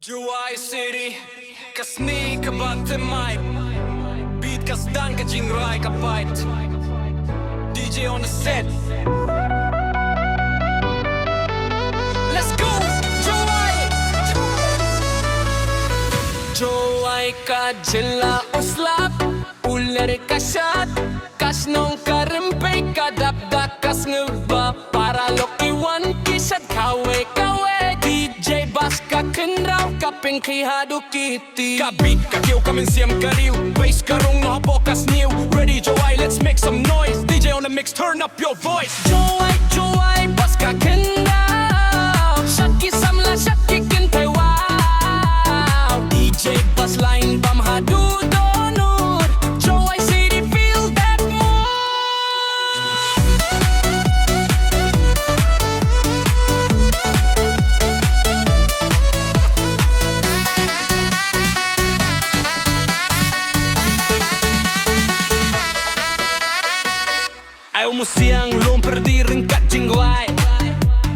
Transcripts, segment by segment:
JOWAI City, kasni ka ba te mic? Beat ka stan ka jingrai ka bite. DJ on the set. Let's go, JOWAI. JOWAI ka jilla uslap, ular ka shot, kas nong karempay ka dapdak kas ngeba para loki one kisat kawe kawe. DJ bas ka kenraw kaping kihado kiti. Kabit ka kiw kamin siyam kariw, bass karong nahapokas new. Ready JOWAI, let's make some noise. DJ on the mix, turn up your voice. JOWAI, JOWAI, bas ka kenraw, shaki samla shaki kintay wow. DJ bas line bam hadudonur, JOWAI City feel that mood. Ayaw mo siyang lumper di rin ka jingwai,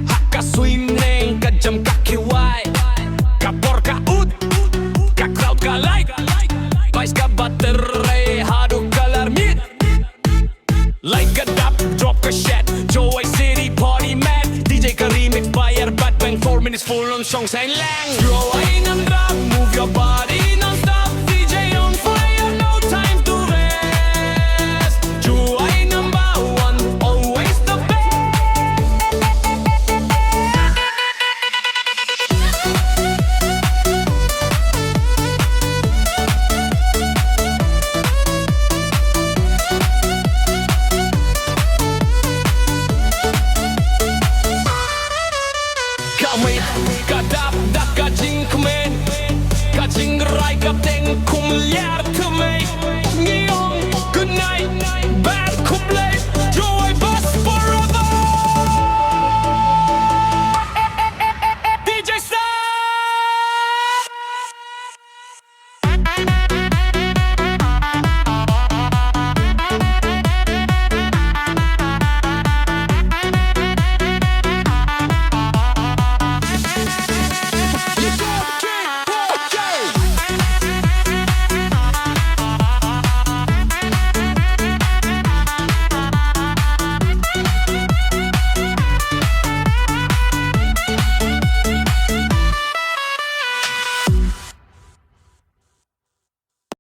haka swim neng ka jam ka kiwai, kapor ka ud, ka crowd ka like, mais ka battery, hado ka larmit, like a dap, drop ka shit. JOWAI City party mad, DJ ka remix bayar bad bang 4 minutes full on songs and lang. JOWAI ng rap, move your body non-stop, DJ on fire, no time to rest. JOWAI number one, always the best. Kamay, kadap, dak, kajing kumen, kajing rai, kapteng, kumlyar.